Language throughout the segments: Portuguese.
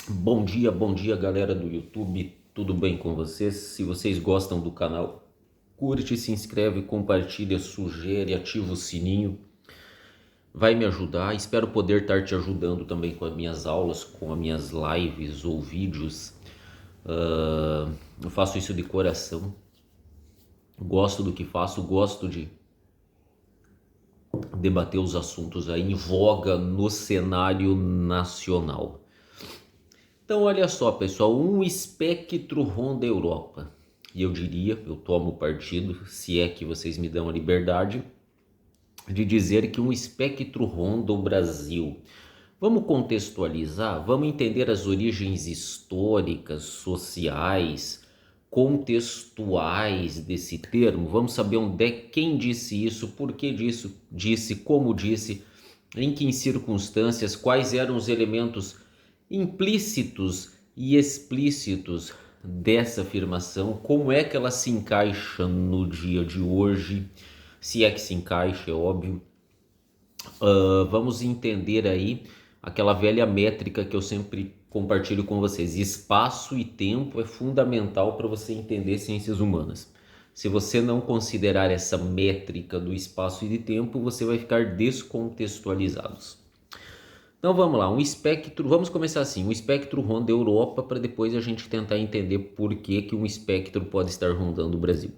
Bom dia galera do YouTube, tudo bem com vocês? Se vocês gostam do canal, curte, se inscreve, compartilha, sugere, ativa o sininho, vai me ajudar. Espero poder estar te ajudando também com as minhas aulas, com as minhas lives ou vídeos. Eu faço isso de coração, gosto do que faço, gosto de debater os assuntos aí em voga no cenário nacional. Então, olha só, pessoal, um espectro ronda a Europa. E eu diria, eu tomo partido, se é que vocês me dão a liberdade, de dizer que um espectro ronda o Brasil. Vamos contextualizar, vamos entender as origens históricas, sociais, contextuais desse termo. Vamos saber onde é, quem disse isso, por que disse, como disse, em que circunstâncias, quais eram os elementos implícitos e explícitos dessa afirmação, como é que ela se encaixa no dia de hoje, se é que se encaixa, é óbvio. Vamos entender aí aquela velha métrica que eu sempre compartilho com vocês. Espaço e tempo é fundamental para você entender ciências humanas. Se você não considerar essa métrica do espaço e de tempo, você vai ficar descontextualizado. Então vamos lá, um espectro, vamos começar assim, um espectro ronda a Europa para depois a gente tentar entender por que que um espectro pode estar rondando o Brasil.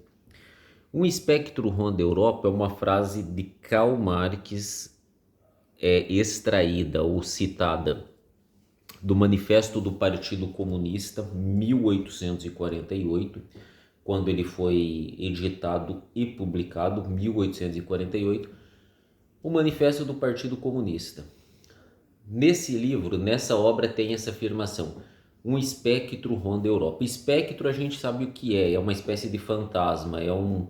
Um espectro ronda a Europa é uma frase de Karl Marx extraída ou citada do Manifesto do Partido Comunista, 1848, quando ele foi editado e publicado, 1848, o Manifesto do Partido Comunista. Nesse livro, nessa obra, tem essa afirmação: um espectro ronda a Europa. Espectro a gente sabe o que é uma espécie de fantasma, é um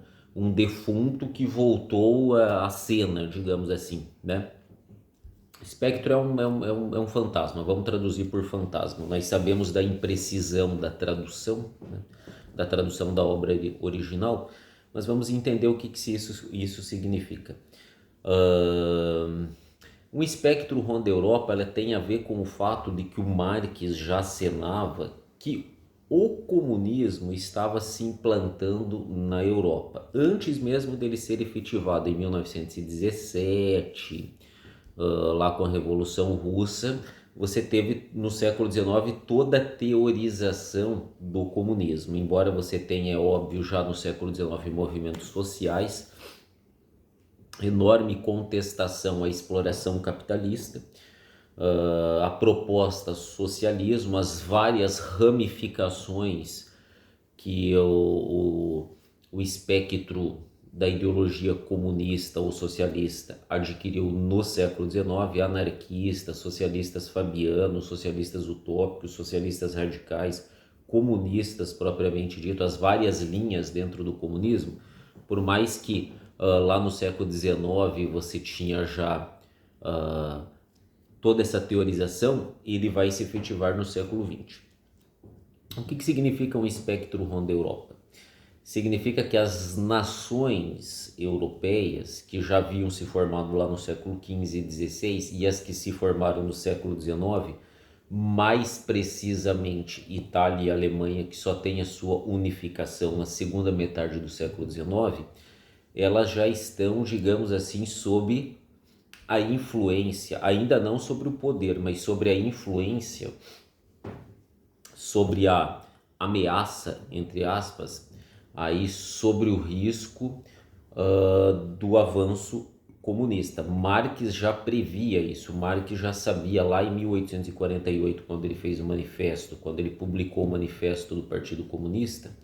defunto que voltou à cena, digamos assim, né? Espectro é um fantasma, vamos traduzir por fantasma. Nós sabemos da imprecisão da tradução, né? Da tradução da obra original, mas vamos entender o que isso significa. Um espectro ronda a Europa, ela tem a ver com o fato de que o Marx já acenava que o comunismo estava se implantando na Europa, antes mesmo dele ser efetivado em 1917, lá com a Revolução Russa. Você teve no século XIX toda a teorização do comunismo, embora você tenha, é óbvio, já no século XIX movimentos sociais, enorme contestação à exploração capitalista, a proposta socialismo, as várias ramificações que o espectro da ideologia comunista ou socialista adquiriu no século XIX, anarquistas, socialistas fabianos, socialistas utópicos, socialistas radicais, comunistas propriamente dito, as várias linhas dentro do comunismo, por mais que lá no século XIX você tinha já toda essa teorização, ele vai se efetivar no século XX. O que significa um espectro ronda a Europa? Significa que as nações europeias que já haviam se formado lá no século XV e XVI e as que se formaram no século XIX, mais precisamente Itália e Alemanha, que só tem a sua unificação na segunda metade do século XIX, elas já estão, digamos assim, sob a influência, ainda não sobre o poder, mas sobre a influência, sobre a ameaça, entre aspas, aí sobre o risco do avanço comunista. Marx já previa isso, Marx já sabia lá em 1848, quando ele fez o manifesto, quando ele publicou o manifesto do Partido Comunista,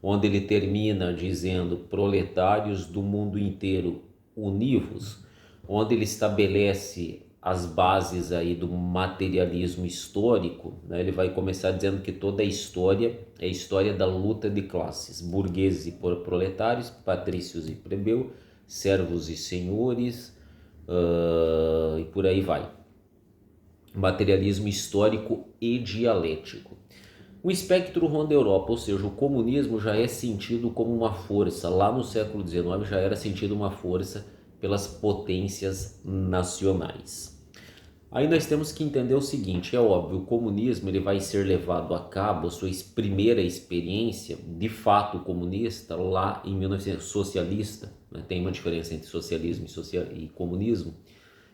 onde ele termina dizendo: proletários do mundo inteiro, univos, onde ele estabelece as bases aí do materialismo histórico, né? Ele vai começar dizendo que toda a história é a história da luta de classes, burgueses e proletários, patrícios e plebeu, servos e senhores, e por aí vai. Materialismo histórico e dialético. O espectro ronda a Europa, ou seja, o comunismo já é sentido como uma força, lá no século XIX já era sentido uma força pelas potências nacionais. Aí nós temos que entender o seguinte, é óbvio, o comunismo ele vai ser levado a cabo, a sua primeira experiência de fato comunista lá em 1900, socialista, né? Tem uma diferença entre socialismo e comunismo,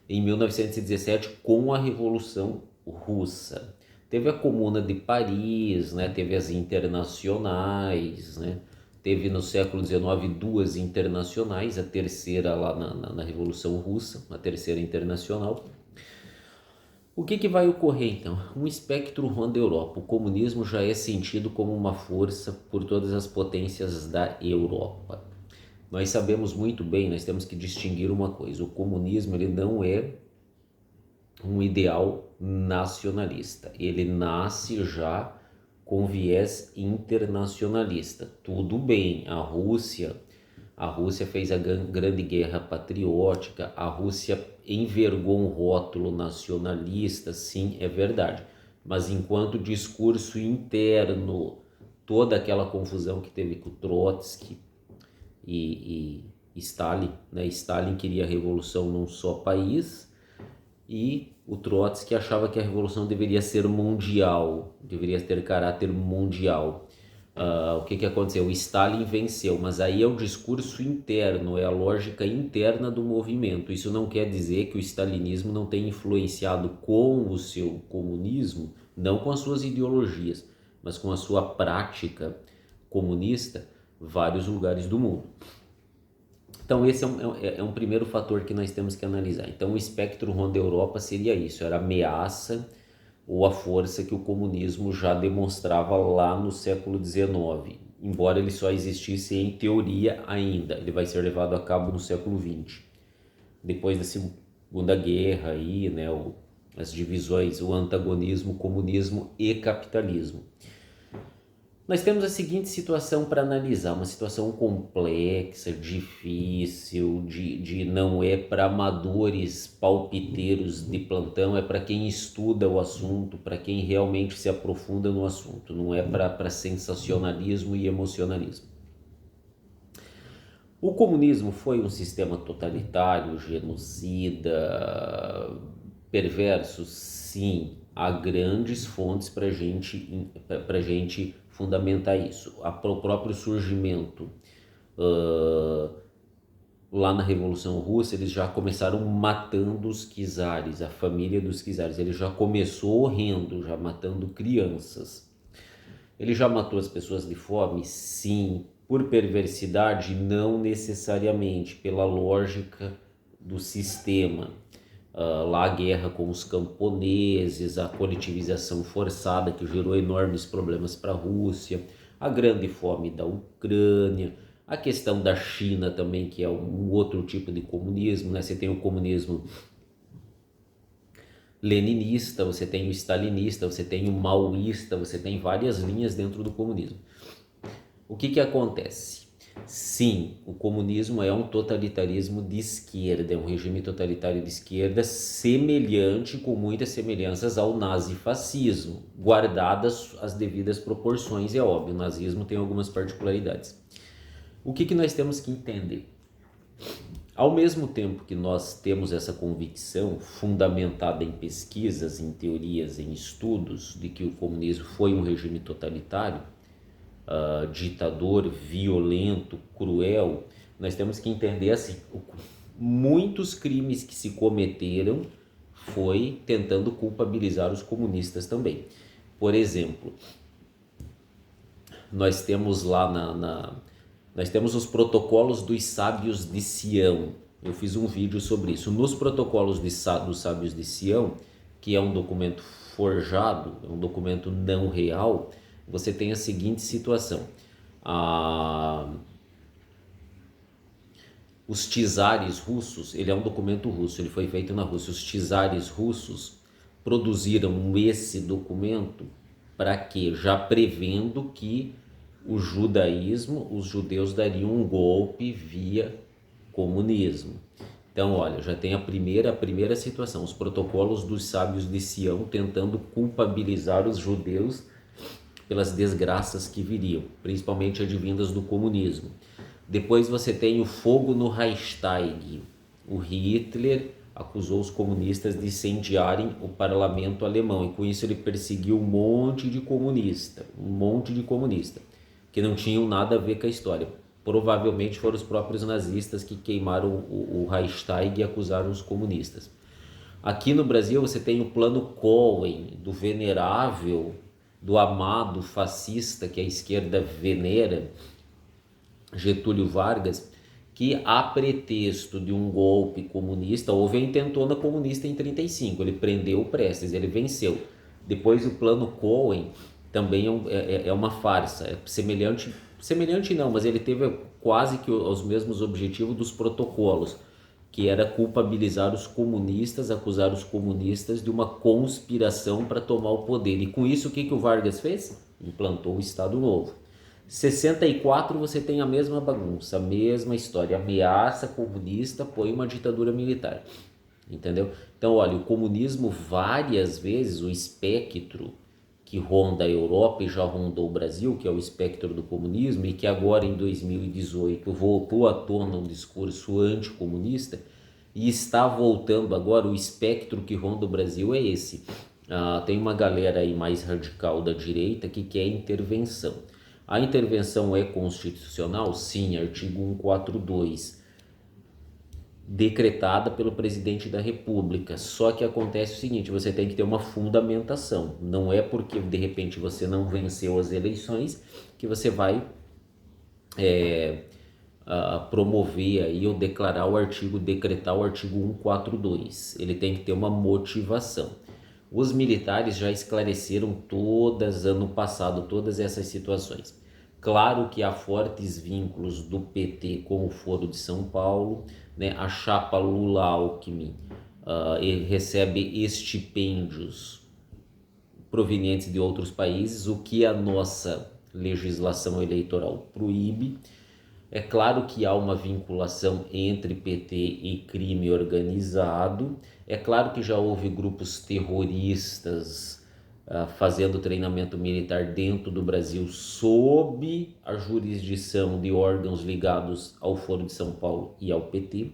em 1917 com a Revolução Russa. Teve a Comuna de Paris, né? Teve as internacionais, né? Teve no século XIX duas internacionais, a terceira lá na Revolução Russa, a terceira internacional. O que vai ocorrer então? Um espectro ronda a Europa. O comunismo já é sentido como uma força por todas as potências da Europa. Nós sabemos muito bem, nós temos que distinguir uma coisa: o comunismo ele não é um ideal nacionalista, ele nasce já com viés internacionalista. Tudo bem, a Rússia fez a grande guerra patriótica, a Rússia envergou um rótulo nacionalista, sim, é verdade. Mas enquanto discurso interno, toda aquela confusão que teve com Trotsky e Stalin, né? Stalin queria a revolução num só país e o Trotsky achava que a revolução deveria ser mundial, deveria ter caráter mundial. O que aconteceu? O Stalin venceu, mas aí é o discurso interno, é a lógica interna do movimento. Isso não quer dizer que o stalinismo não tenha influenciado com o seu comunismo, não com as suas ideologias, mas com a sua prática comunista, vários lugares do mundo. Então esse é um primeiro fator que nós temos que analisar. Então o espectro ronda a Europa seria isso, era a ameaça ou a força que o comunismo já demonstrava lá no século XIX, embora ele só existisse em teoria ainda. Ele vai ser levado a cabo no século XX, depois da Segunda Guerra, aí, né, as divisões, o antagonismo, comunismo e capitalismo. Nós temos a seguinte situação para analisar, uma situação complexa, difícil, de não é para amadores palpiteiros de plantão, é para quem estuda o assunto, para quem realmente se aprofunda no assunto, não é para sensacionalismo e emocionalismo. O comunismo foi um sistema totalitário, genocida, perverso? Sim, há grandes fontes para gente fundamentar isso. O próprio surgimento lá na Revolução Russa, eles já começaram matando os czares, a família dos czares. Ele já começou horrendo, já matando crianças. Ele já matou as pessoas de fome? Sim. Por perversidade? Não necessariamente, pela lógica do sistema. Lá a guerra com os camponeses, a coletivização forçada que gerou enormes problemas para a Rússia, a grande fome da Ucrânia, a questão da China também, que é um outro tipo de comunismo, né? Você tem o comunismo leninista, você tem o stalinista, você tem o maoísta, você tem várias linhas dentro do comunismo. O que acontece? Sim, o comunismo é um totalitarismo de esquerda, é um regime totalitário de esquerda semelhante, com muitas semelhanças ao nazifascismo, guardadas as devidas proporções, é óbvio, o nazismo tem algumas particularidades. O que nós temos que entender? Ao mesmo tempo que nós temos essa convicção fundamentada em pesquisas, em teorias, em estudos de que o comunismo foi um regime totalitário, ditador, violento, cruel, nós temos que entender assim, muitos crimes que se cometeram foi tentando culpabilizar os comunistas também. Por exemplo, nós temos lá nós temos os protocolos dos sábios de Sião. Eu fiz um vídeo sobre isso. Nos protocolos dos sábios de Sião, que é um documento forjado, é um documento não real, você tem a seguinte situação. Os czares russos, ele é um documento russo, ele foi feito na Rússia. Os czares russos produziram esse documento para quê? Já prevendo que o judaísmo, os judeus dariam um golpe via comunismo. Então, olha, já tem a primeira situação, os protocolos dos sábios de Sião tentando culpabilizar os judeus pelas desgraças que viriam, principalmente advindas do comunismo. Depois você tem o fogo no Reichstag, o Hitler, acusou os comunistas de incendiarem o parlamento alemão, e com isso ele perseguiu um monte de comunista, que não tinham nada a ver com a história. Provavelmente foram os próprios nazistas que queimaram o Reichstag e acusaram os comunistas. Aqui no Brasil você tem o plano Cohen, do venerável, do amado fascista que a esquerda venera, Getúlio Vargas, que a pretexto de um golpe comunista, houve a intentona comunista em 1935, ele prendeu o Prestes, ele venceu. Depois o plano Cohen também é uma farsa, é semelhante não, mas ele teve quase que os mesmos objetivos dos protocolos, que era culpabilizar os comunistas, acusar os comunistas de uma conspiração para tomar o poder. E com isso o que o Vargas fez? Implantou o Estado Novo. 64 você tem a mesma bagunça, a mesma história, ameaça comunista, põe uma ditadura militar, entendeu? Então olha, o comunismo várias vezes, o espectro que ronda a Europa e já rondou o Brasil, que é o espectro do comunismo, e que agora em 2018 voltou à tona um discurso anticomunista, e está voltando agora, o espectro que ronda o Brasil é esse. Tem uma galera aí mais radical da direita que quer intervenção. A intervenção é constitucional? Sim, artigo 142, decretada pelo presidente da República. Só que acontece o seguinte, você tem que ter uma fundamentação. Não é porque de repente você não venceu as eleições que você vai promover aí ou decretar o artigo 142. Ele tem que ter uma motivação. Os militares já esclareceram ano passado, todas essas situações. Claro que há fortes vínculos do PT com o Foro de São Paulo, né? A chapa Lula-Alckmin ele recebe estipêndios provenientes de outros países, o que a nossa legislação eleitoral proíbe. É claro que há uma vinculação entre PT e crime organizado. É claro que já houve grupos terroristas fazendo treinamento militar dentro do Brasil sob a jurisdição de órgãos ligados ao Foro de São Paulo e ao PT.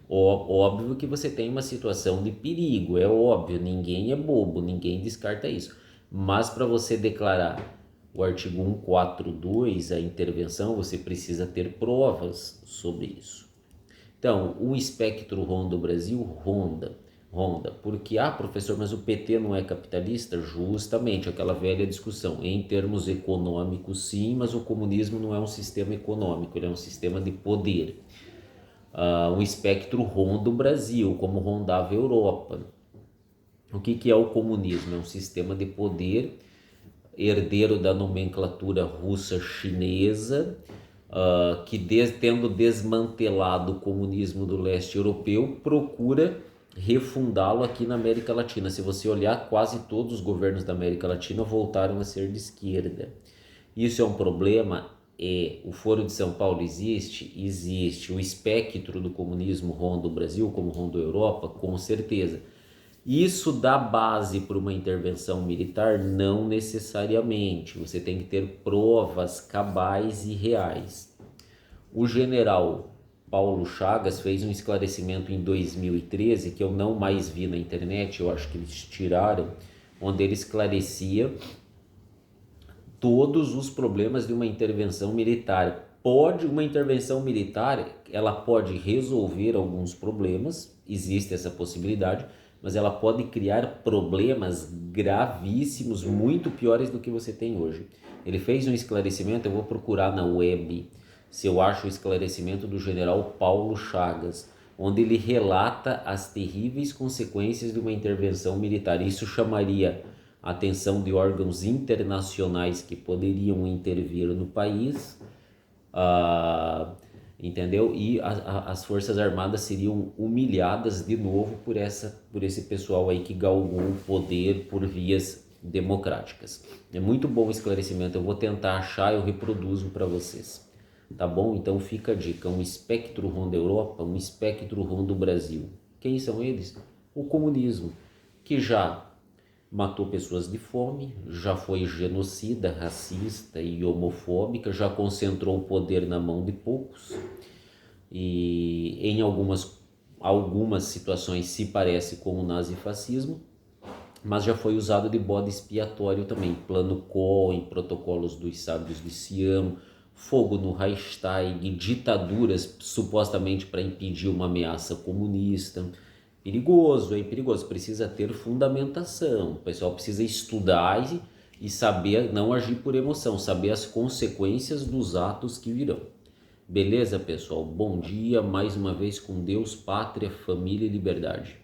Óbvio que você tem uma situação de perigo, é óbvio, ninguém é bobo, ninguém descarta isso. Mas para você declarar o artigo 142, a intervenção, você precisa ter provas sobre isso. Então, o espectro ronda o Brasil? Ronda, porque, professor, mas o PT não é capitalista? Justamente, aquela velha discussão, em termos econômicos sim, mas o comunismo não é um sistema econômico, ele é um sistema de poder. Um espectro ronda o Brasil, como rondava a Europa. O que é o comunismo? É um sistema de poder herdeiro da nomenclatura russa-chinesa, que tendo desmantelado o comunismo do leste europeu, procura refundá-lo aqui na América Latina. Se você olhar, quase todos os governos da América Latina voltaram a ser de esquerda. Isso é um problema? O Foro de São Paulo existe? Existe. O espectro do comunismo ronda o Brasil, como ronda a Europa? Com certeza. Isso dá base para uma intervenção militar? Não necessariamente. Você tem que ter provas cabais e reais. O general Paulo Chagas fez um esclarecimento em 2013 que eu não mais vi na internet, eu acho que eles tiraram, onde ele esclarecia todos os problemas de uma intervenção militar. Uma intervenção militar, ela pode resolver alguns problemas, existe essa possibilidade, mas ela pode criar problemas gravíssimos, muito piores do que você tem hoje. Ele fez um esclarecimento, eu vou procurar na web se eu acho o esclarecimento do general Paulo Chagas, onde ele relata as terríveis consequências de uma intervenção militar. Isso chamaria a atenção de órgãos internacionais que poderiam intervir no país, entendeu? E as Forças Armadas seriam humilhadas de novo por esse pessoal aí que galgou o poder por vias democráticas. É muito bom o esclarecimento, eu vou tentar achar, eu reproduzo para vocês, tá bom? Então fica a dica, um espectro ronda a Europa, um espectro ronda o Brasil. Quem são eles? O comunismo, que já matou pessoas de fome, já foi genocida, racista e homofóbica, já concentrou o poder na mão de poucos e em algumas algumas situações se parece com o nazifascismo, mas já foi usado de bode expiatório também. Plano Cohen, protocolos dos sábios de Sião, fogo no Reichstag, ditaduras supostamente para impedir uma ameaça comunista. Perigoso, é perigoso, precisa ter fundamentação, o pessoal precisa estudar e saber não agir por emoção, saber as consequências dos atos que virão. Beleza, pessoal? Bom dia, mais uma vez com Deus, pátria, família e liberdade.